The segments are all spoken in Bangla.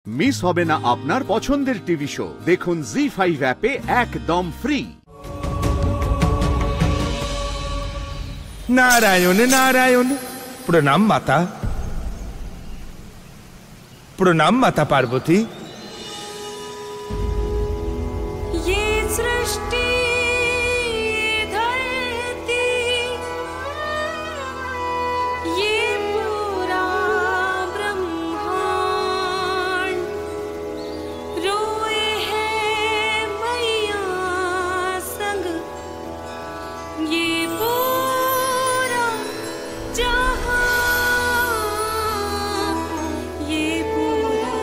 মিস হবে না আপনার পছন্দের টিভি শো। দেখুন জি5 অ্যাপে একদম ফ্রি। नारायण नारायण। प्रणाम माता। प्रणाम माता पार्वती। ये सृष्टि धरती ये पूरा ब्रह्मांड रोए हैं मैया संग ये पूरा जहां ये पूरा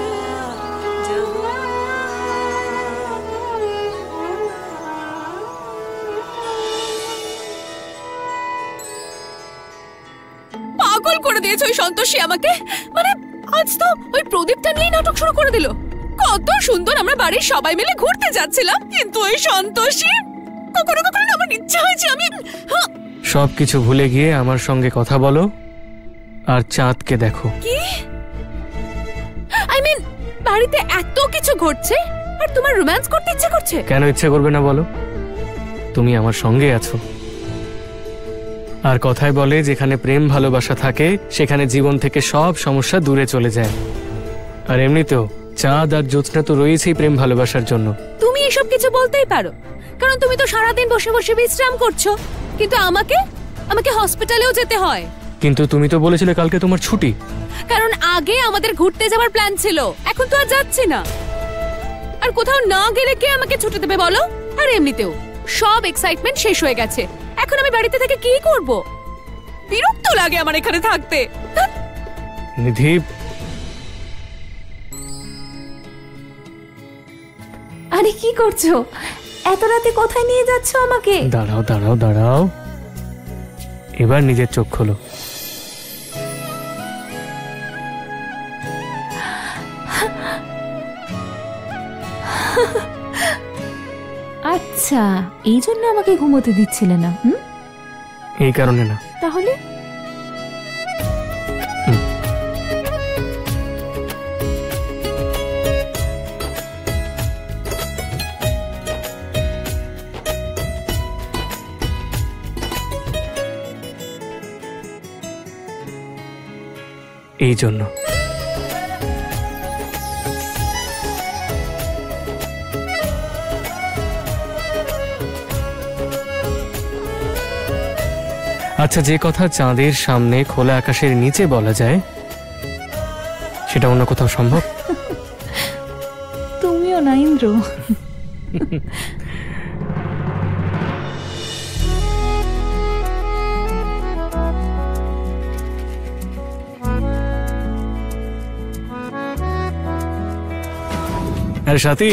পাগল করে দিয়েছে ওই সন্তোষী আমাকে। মানে আজ তো ওই প্রদীপটা নিয়ে নাটক শুরু করে দিল। কত সুন্দর আমরা বাড়ির সবাই মিলে ঘুরতে যাচ্ছিলাম, কিন্তু ওই সন্তোষী কখনো কখনো আমার ইচ্ছা হয়েছে আমি সবকিছু ভুলে গিয়ে আমার সঙ্গে কথা বলো আর চাঁদকে দেখো। কি আই মিন বাড়িতে এত কিছু ঘটছে আর তোমার রোম্যান্স করতে ইচ্ছে করছে? কেন ইচ্ছে করবে না বলো? তুমি আমার সঙ্গে আছো। আর কথায় বলে যেখানে প্রেম ভালোবাসা থাকে সেখানে জীবন থেকে সব সমস্যা দূরে চলে যায়। আর এমনিতেও চাঁদ আর জ্যোৎস্না তো রয়েছেই প্রেম ভালোবাসার জন্য। তুমি এসব কিছু বলতেই পারো, কারণ তুমি তো সারাদিন বসে বসে বিশ্রাম করছো, কিন্তু আমাকে হসপিটালেও যেতে হয়। কিন্তু তুমি তো বলেছিলে কালকে তোমার ছুটি। কারণ আগে আমাদের ঘুরতে যাওয়ার প্ল্যান ছিল, এখন তো আর যাচ্ছি না। আর কোথাও না গেলে কে আমাকে ছুটি দেবে বলো? আর এমনিতেও সব এক্সাইটমেন্ট শেষ হয়ে গেছে, এখন আমি বাড়িতে থেকে কি করব? বিরক্ত লাগে আমার এখানে থাকতে। নিধি, আরে কি করছো? এত রাতে কোথায় নিয়ে যাচ্ছ আমাকে? দাঁড়াও দাঁড়াও দাঁড়াও, এবার নিজের চোখ খোলো। আচ্ছা, এই জন্য আমাকে ঘুমোতে দিচ্ছিলে না? এই কারণে না। তাহলে এই জন্য। আচ্ছা, যে কথা চাঁদের সামনে খোলা আকাশের নিচে বলা যায় সেটা অন্য কোথাও সম্ভব? তুমিও না ইন্দ্র। আরে সাথী,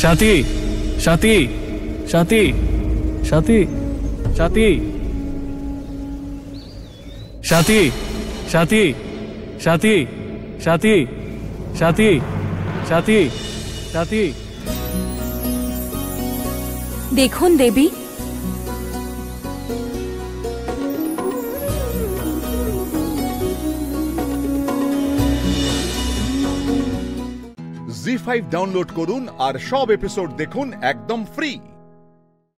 সাথী, সাথী, সাথী, সাথী, সাথী, সাথী, সাথী, সাথী, সাথী, সাথী, সাথী, সাথী। দেখুন দেবী, জি5 ডাউনলোড করুন আর সব এপিসোড দেখুন একদম ফ্রি।